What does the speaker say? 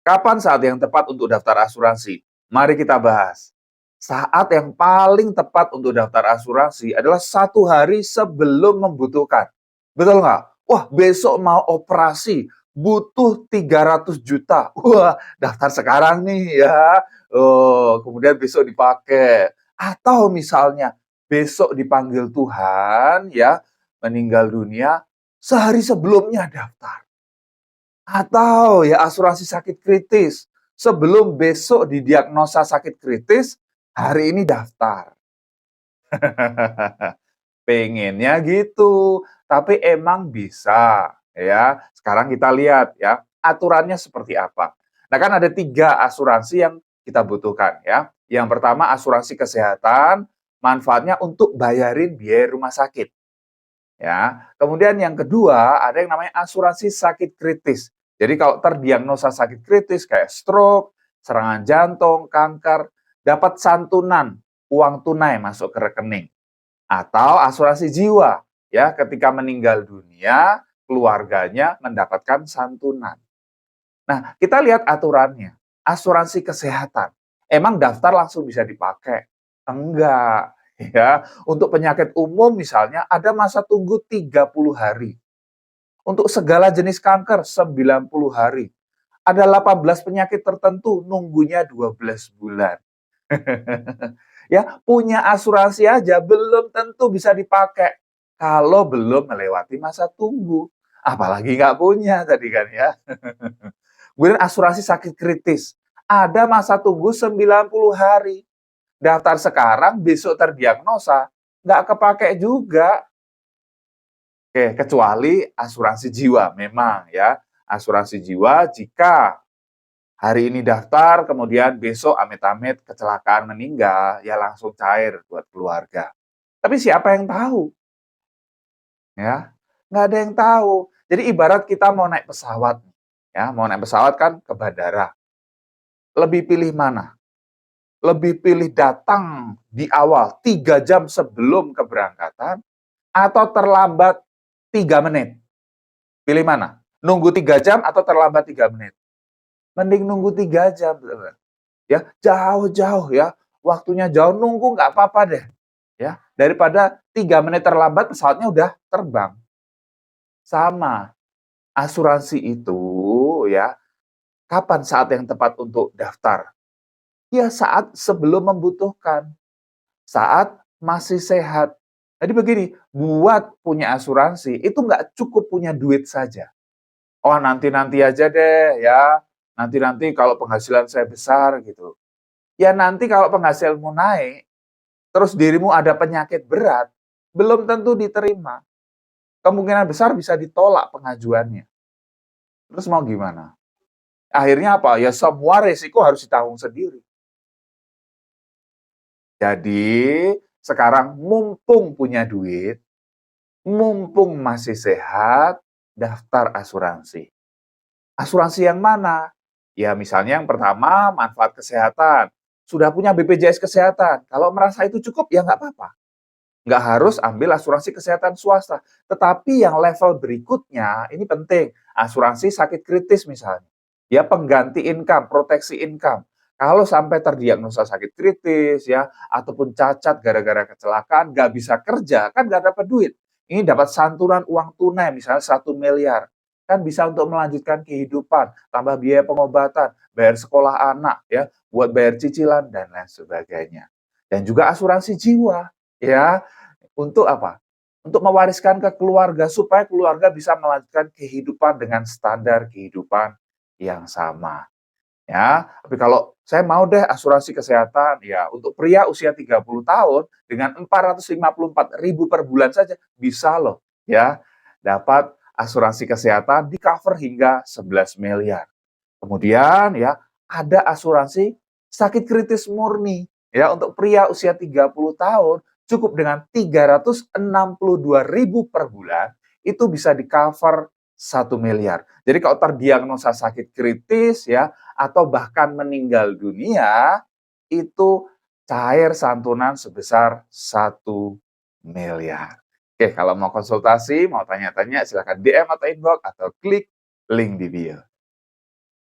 Kapan saat yang tepat untuk daftar asuransi? Mari kita bahas. Saat yang paling tepat untuk daftar asuransi adalah 1 hari sebelum membutuhkan. Betul nggak? Wah, besok mau operasi, butuh 300 juta. Wah, daftar sekarang nih ya. Oh, kemudian besok dipakai. Atau misalnya besok dipanggil Tuhan ya, meninggal dunia, sehari sebelumnya daftar. Atau ya asuransi sakit kritis. Sebelum besok didiagnosa sakit kritis, hari ini daftar. Pengennya gitu, tapi emang bisa ya. Sekarang kita lihat ya, aturannya seperti apa. Nah, kan ada 3 asuransi yang kita butuhkan ya. Yang pertama asuransi kesehatan, manfaatnya untuk bayarin biaya rumah sakit ya. Kemudian yang kedua ada yang namanya asuransi sakit kritis. Jadi kalau terdiagnosa sakit kritis kayak stroke, serangan jantung, kanker, dapat santunan uang tunai masuk ke rekening. Atau asuransi jiwa, ya ketika meninggal dunia, keluarganya mendapatkan santunan. Nah, kita lihat aturannya. Asuransi kesehatan. Emang daftar langsung bisa dipakai? Enggak. Ya, untuk penyakit umum misalnya ada masa tunggu 30 hari. Untuk segala jenis kanker 90 hari. Ada 18 penyakit tertentu nunggunya 12 bulan. Ya, punya asuransi aja belum tentu bisa dipakai kalau belum melewati masa tunggu. Apalagi nggak punya tadi kan ya. Kemudian asuransi sakit kritis. Ada masa tunggu 90 hari. Daftar sekarang, besok terdiagnosa, nggak kepake juga. Oke, kecuali asuransi jiwa memang ya. Asuransi jiwa jika hari ini daftar, kemudian besok amit-amit kecelakaan meninggal, ya langsung cair buat keluarga. Tapi siapa yang tahu? Ya, nggak ada yang tahu. Jadi ibarat kita mau naik pesawat, ya mau naik pesawat kan ke bandara. Lebih pilih mana? Lebih pilih datang di awal 3 jam sebelum keberangkatan atau terlambat 3 menit? Pilih mana? Nunggu 3 jam atau terlambat 3 menit? Mending nunggu 3 jam. Ya jauh-jauh ya, waktunya jauh nunggu nggak apa-apa deh, ya daripada 3 menit terlambat pesawatnya udah terbang. Sama, asuransi itu ya, kapan saat yang tepat untuk daftar? Ya saat sebelum membutuhkan, saat masih sehat. Jadi begini, buat punya asuransi itu nggak cukup punya duit saja. Oh nanti-nanti aja deh ya, nanti-nanti kalau penghasilan saya besar gitu. Ya nanti kalau penghasilanmu naik, terus dirimu ada penyakit berat, belum tentu diterima. Kemungkinan besar bisa ditolak pengajuannya. Terus mau gimana? Akhirnya apa? Ya semua resiko harus ditanggung sendiri. Jadi, sekarang mumpung punya duit, mumpung masih sehat, daftar asuransi. Asuransi yang mana? Ya misalnya yang pertama manfaat kesehatan. Sudah punya BPJS Kesehatan. Kalau merasa itu cukup ya nggak apa-apa. Nggak harus ambil asuransi kesehatan swasta. Tetapi yang level berikutnya, ini penting, asuransi sakit kritis misalnya. Ya pengganti income, proteksi income. Kalau sampai terdiagnosa sakit kritis ya, ataupun cacat gara-gara kecelakaan, nggak bisa kerja, kan nggak dapat duit. Ini dapat santunan uang tunai, misalnya 1 miliar. Kan bisa untuk melanjutkan kehidupan, tambah biaya pengobatan, bayar sekolah anak, ya, buat bayar cicilan, dan lain sebagainya. Dan juga asuransi jiwa, ya, untuk apa? Untuk mewariskan ke keluarga supaya keluarga bisa melanjutkan kehidupan dengan standar kehidupan yang sama. Ya, tapi kalau saya mau deh asuransi kesehatan, ya untuk pria usia 30 tahun dengan 454.000 per bulan saja bisa loh ya dapat asuransi kesehatan di cover hingga 11 miliar. Kemudian ya ada asuransi sakit kritis murni ya untuk pria usia 30 tahun cukup dengan 362.000 per bulan itu bisa di-cover 1 miliar. Jadi kalau terdiagnosa sakit kritis ya atau bahkan meninggal dunia itu cair santunan sebesar 1 miliar. Oke, kalau mau konsultasi, mau tanya-tanya silakan DM atau inbox atau klik link di bio.